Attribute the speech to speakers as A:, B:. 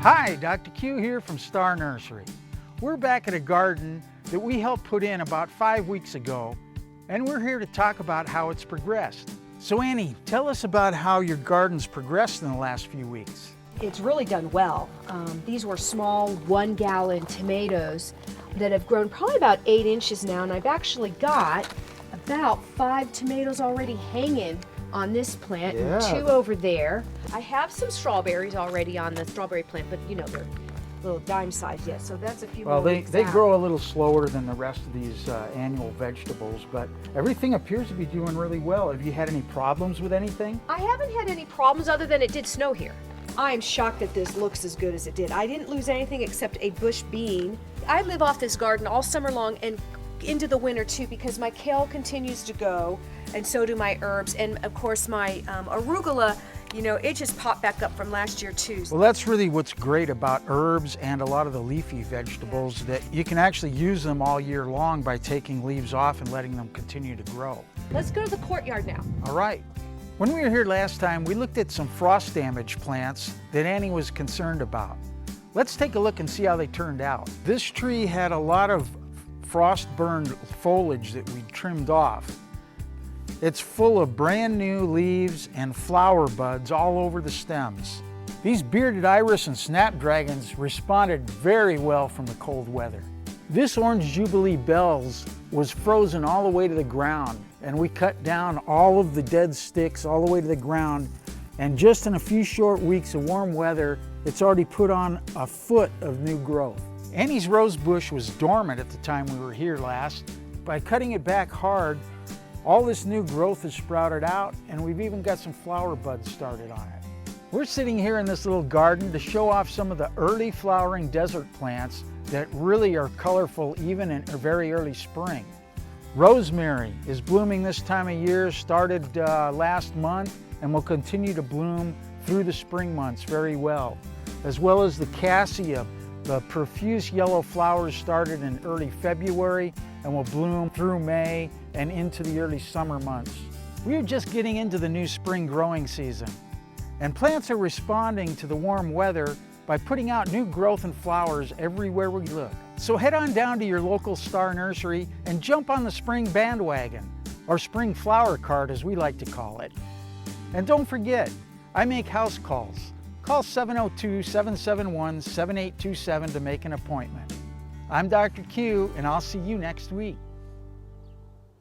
A: Hi, Dr. Q here from Star Nursery. We're back at a garden that we helped put in about 5 weeks ago, and we're here to talk about how it's progressed. So Annie, tell us about how your garden's progressed in the last few weeks.
B: It's really done well. These were small 1-gallon tomatoes that have grown probably about 8 inches now, and I've actually got about 5 tomatoes already hanging on this plant and 2 over there. I have some strawberries already on the strawberry plant, but you know, they're little dime size yet, so that's a few more weeks
A: They
B: out.
A: grow a little slower than the rest of these annual vegetables, but everything appears to be doing really well. Have you had any problems with anything?
B: I haven't had any problems other than it did snow here. I am shocked that this looks as good as it did. I didn't lose anything except a bush bean. I live off this garden all summer long and into the winter too, because my kale continues to go, and so do my herbs, and of course my arugula, you know, it just popped back up from last year too.
A: Well, that's really what's great about herbs and a lot of the leafy vegetables, that you can actually use them all year long by taking leaves off and letting them continue to grow.
B: Let's go to the courtyard now.
A: All right. When we were here last time, we looked at some frost damage plants that Annie was concerned about. Let's take a look and see how they turned out. This tree had a lot of frost-burned foliage that we trimmed off. It's full of brand new leaves and flower buds all over the stems. These bearded iris and snapdragons responded very well from the cold weather. This orange jubilee bells was frozen all the way to the ground, and we cut down all of the dead sticks all the way to the ground, and just in a few short weeks of warm weather, it's already put on a foot of new growth. Annie's rose bush was dormant at the time we were here last. By cutting it back hard, all this new growth has sprouted out, and we've even got some flower buds started on it. We're sitting here in this little garden to show off some of the early flowering desert plants that really are colorful even in very early spring. Rosemary is blooming this time of year, started last month, and will continue to bloom through the spring months very well. As well as the cassia. The profuse yellow flowers started in early February and will bloom through May and into the early summer months. We are just getting into the new spring growing season, and plants are responding to the warm weather by putting out new growth and flowers everywhere we look. So head on down to your local Star Nursery and jump on the spring bandwagon, or spring flower cart as we like to call it. And don't forget, I make house calls. Call 702-771-7827 to make an appointment. I'm Dr. Q, and I'll see you next week.